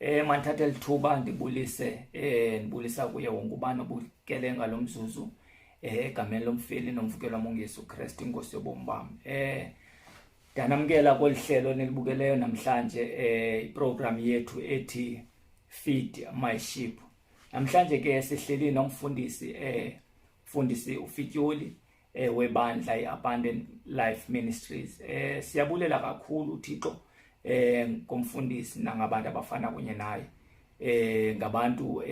Mandithathe lithuba ndibulisa kuye wonke ubani obukele ngalomzuzu egameni lomfeli nomvukelo wamongeyesu Kristu inkosi yobomi bami. Ndanamkela kweli hlelo nelibukeleyo namhlanje iprogram yethu ethi Feed My Sheep. Namhlanje ke sihleli nomfundisi mfundisi uFityoli webandla iAbundant Life Ministries. Siyabulela kakhulu uThixo komfundisi nangabantu abafana kunye naye. Ngabantu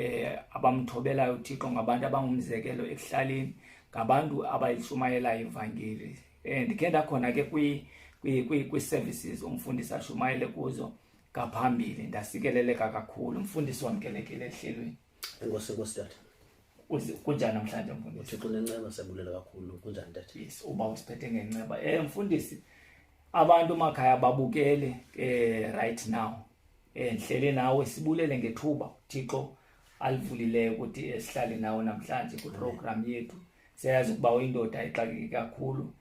abamthobelayo uThixo, ngabantu abangumzekelo ekuhlaleni, ngabantu abayishumayela ivangeli. Ndikhe ndakhona ke kwi services umfundisi ashumayele kuzo ngaphambili, ndasikeleleka kakhulu. Umfundisi wamkelekile ehlelweni. Enkosi tata. Kunjani namhlanje mfundisi? Uthixo nenceba siyabulela kakhulu. Kunjani tata? Yes, uba usiphethe ngenceba. Mfundisi, abantu emakhaya babukele right now. Ndihlele nawe sibulele ngethuba uThixo alivulileyo ukuthi sihlale nawe namhlanje ku program yethu. Siyazi ukuba uyindoda exakeke kakhulu.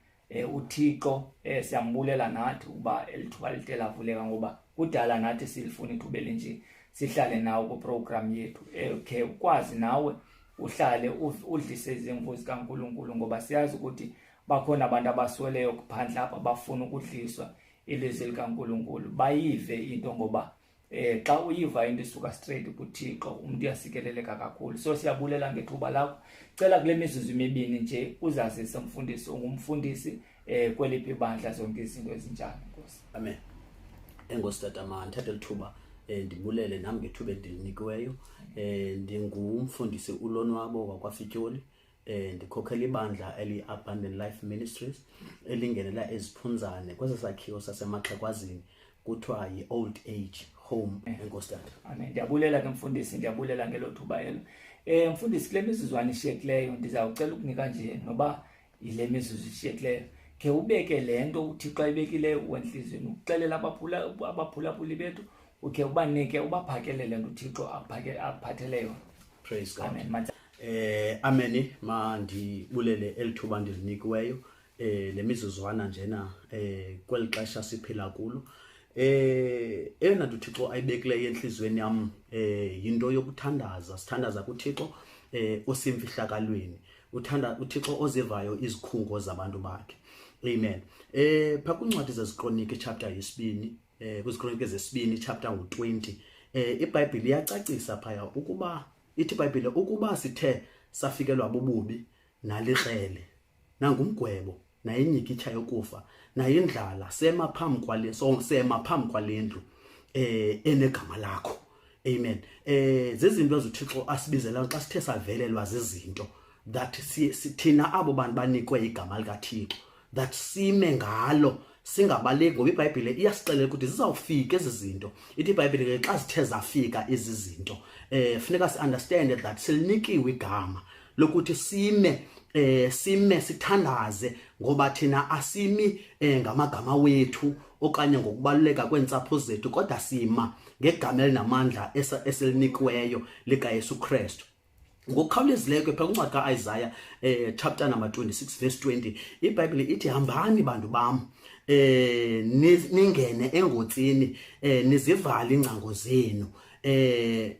uThixo siyambulela nathi uba elithuba litela vuleka ngoba kudala nathi silifuna ithuba elinje sihlale nawe ku program yethu. Okay, ukwazi nawe uhlale udlise izimvu zikaNkulunkulu ngoba siyazi ukuthi bakhona abantu abasweleyo kuphandla apha bafuna ukudliswa ilizwi likaNkulunkulu, bayive into ngoba xa uyiva into isuka straight kuThixo umuntu uyasikeleleka kakhulu. So siyabulela ngethuba lakho. Cela kule mizuzu emibini nje uzazise umfundisi, ungumfundisi kweliphi ibandla zonke izinto ezinjani Nkosi. Amen. Enkosi tata, mandithathe lithuba ndibulele nami ngethuba endilinikiweyo. Ndingumfundisi uLonwabo wakwaFityoli. Ndikhokhela ibandla eliAbundant Life Ministries elingenela eziphunzane kwesakhiwo sasemaxhekwazini kuthiwa yi-old age home. Enkosi tata. Amen. Ndiyabulela ke mfundisi, ndiyabulela ngelo thuba elo. Mfundisi, kule mizuzwana ishiyekileyo ndizawucela ukunika nje noba ile mizuzu ishiyekileyo ke ubeke lento uThixo ayibekileyo wenhlizweni ukuxelela abaphulaphuli bethu, ukhe ubanike ubaphakelele nto uThixo aphatheleyo. Praise God. Amen. Amen. Mandibulele elithuba ndilinikiweyo le mizuzwana njena kweli xesha siphila kulo. Eyona nto uThixo ayibekileyo enhlizweni yam yinto yokuthandaza. Sithandaza kuThixo osemfihlakalweni, uThixo ozivayo izikhungo zabantu bakhe. Amen. Pha kwincwadi zeziKronike chapter yesibini, kwiziKronike zesibini chapter 20, iBhayibhile iyacacisa phaya ukuba ithi iBhayibhile ukuba sithe safikelwa bububi nalikrele nangumgwebo nayinyikitsha yokufa nayindlala sema phambi kwalendlu enegama lakho. Amen. Zezinto ezuThixo asibizela xa sithe savelelwa zizinto that thina abo bantu banikwe igama likaThixo that sime ngalo singabaleki, ngoba iBhayibhile iyasixelela ukuthi zizawufika ezi zinto. Ithi iBhayibhile xa zithe zafika ezi zinto funeka si-understand that silinikiwe igama lokuthi sime sithandaze ngoba thina asimi ngamagama wethu okanye ngokubaluleka kweentsapho zethu, kodwa sima ngegama elinamandla eselinikiweyo likaYesu Kristu. Ngokukhawulezileyo ke phaa kwincwadi kaIsaiah chapter number 26 verse 20, iBhayibhile ithi hambani bantu bam ningene engotsini nizivale iingcango zenu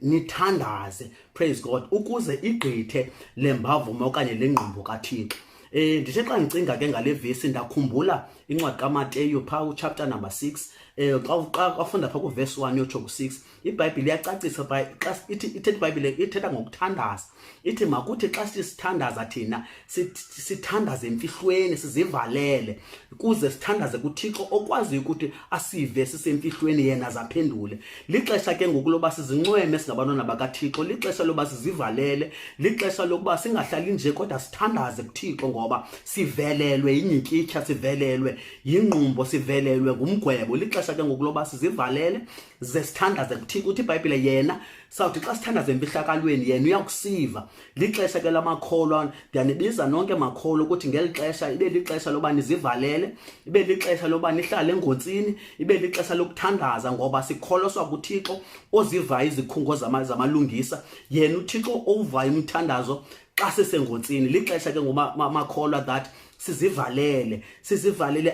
nithandaze, praise God, ukuze igqithe lembavume okanye lengqumbo kaThixo. Ndithe xa ndicinga ke ngale vesi ndakhumbula incwadi kaMateyu phaa chapter number 6 xa ufunda phaa kuverse 1 yotsho ku6, iBhayibhile iyacacisa phaa xa ithetha iBhayibhile ithetha ngokuthandaza. Ithi makuthi xa sithandaza thina sithandaze emfihlweni, sizivalele kuze sithandaze kuThixo okwazi ukuthi asive sisemfihlweni yena zaphendule. Lixesha ke ngoku loba sizincweme singabantwana bakaThixo, lixesha loba sizivalele, lixesha lokuba singahlali nje kodwa sithandaze kuThixo ngoba sivelelwe yinyikitsha, sivelelwe yingqumbo, sivelelwe ngumgwebo. Lixesha ke ngoku loba sizivalele ze sithandaze kuThixo. Uthi iBhayibhile yena sawuthi xa sithandaze emfihlakalweni yena uyakusiva. Lixesha ke lamakholwa, ndiyanibiza nonke makholwa ukuthi ngeli xesha ibe lixesha loba nizivalele, ibe lixesha loba nihlale engontsini, ibe lixesha lokuthandaza ngoba sikholoswa kuThixo ozivayo izikhungo zamalungisa, yena uThixo ovayo umthandazo xa sisengontsini. Lixesha ke ngomakholwa that sizivalele,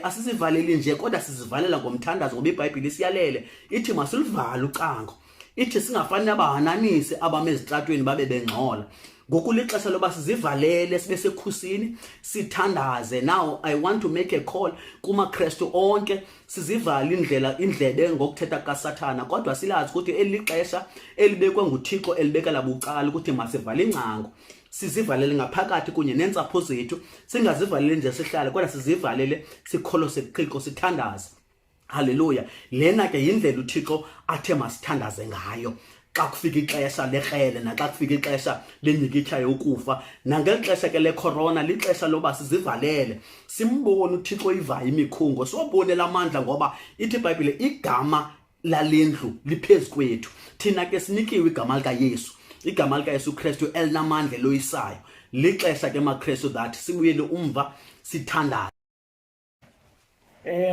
asizivaleli nje kodwa sizivalela ngomthandazo ngoba iBhayibhile siyalele ithi masilivale ucango. ithi singafani nabahananisi abame ezitratweni babe bengcola. Ngoku lixesha loba sizivalele sibe sekhusini sithandaze. Now I want to make a call kumaKristu onke, sizivale indlebe ngokuthetha kaSathana, kodwa silazi ukuthi elixesha elibekwe nguThixo elibekela bucala ukuthi masivale ingcango, sizivalele ngaphakathi kunye nentsapho zethu, singazivaleli nje sihlale kodwa sizivalele sikholose kuThixo sithandaze. Haleluya. Lena ke yindlela uThixo athe masithandaze ngayo xa kufika ixesha lekrele naxa kufika ixesha lenyikitha yokufa. Nangelixesha ke lecorona lixesha loba sizivalele simbone uThixo ivaya imikhungo, sobonela amandla, ngoba ithi iBhayibhile igama lalendlu liphezulu kwethu. Thina ke sinikiwe igama likaYesu, igama likaYesu Kristu elinamandla loyisayo. Lixesha ke maKristu that sibuyele umva sithandaze.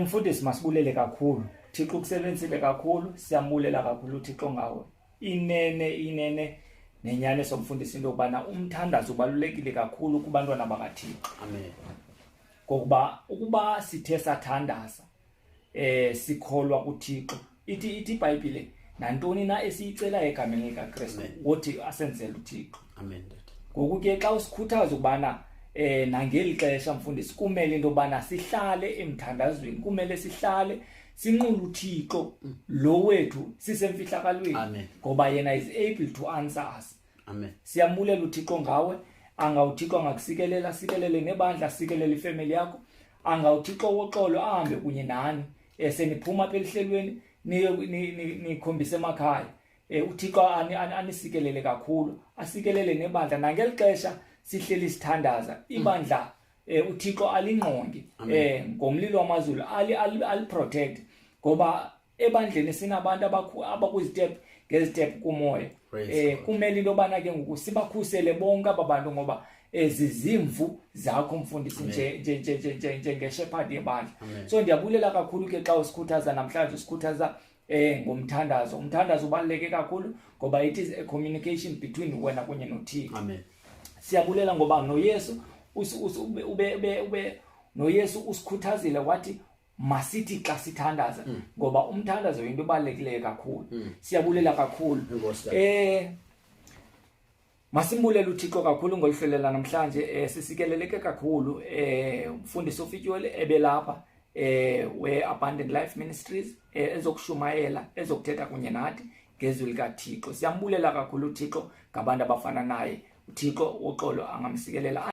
Mfundisi masibulele kakhulu. Thixo kusebenzile kakhulu, siyambulela kakhulu uThixo ngawe. Inene nenyane somfundisi into ubana umthandazo ubalulekile kakhulu kubantwana bakaThixo. Amen. Ngokuba ukuba sithe sathandaza sikholwa kuThixo, ithi iBhayibhile nantoni na esiyicela egameni likaKristu wothi asenzele uThixo. Amen. Ngoku ke xa usikhuthaza ubana nangeli xesha mfundisi kumele into bana sihlale emthandazweni, kumele sihlale sinqule uThixo lo wethu sisemfihlakalweni, ngoba yena is able to answer us. Amen. Siyambulela uThixo ngawe, uThixo angakusikelela, sikelele nebandla, sikelele ifamily yakho, uThixo woxolo ahambe kunye nani seniphuma apha elihlelweni nikhombise emakhaya. uThixo anisikelele kakhulu, asikelele nebandla nangeli xesha sihleli sithandaza ibandla. uThixo alingqonge ngomlilo wamazulu, ali protect, ngoba ebandleni sinabantu abakuzitep ngezitep kumoya. Kumele into bana ke ngoku sibakhusele bonke ababantu, ngoba zizimvu zakho mfundisi nje ngeshepherd yebandla. So ndiyabulela kakhulu ke xa usikhuthaza namhlanje, usikhuthaza ngomthandazo. Umthandazo ubaluleke kakhulu ngoba it is a communication between wena kunye noThixo. Amen. Siyabulela ngoba noYesu noYesu usikhuthazile wathi masithi xa sithandaza, ngoba umthandazo into ebalulekileyo kakhulu. Siyabulela kakhulu. Masimbulele uThixo kakhulu ngolihlelela namhlanje. Sisikeleleke kakhulu umfundisi oFityoli ebelapha we-Abundant Life Ministries ezokushumayela, ezokuthetha kunye nathi ngezwi likaThixo. Siyambulela kakhulu uThixo ngabantu abafana naye. uThixo woxolo angamsikelela.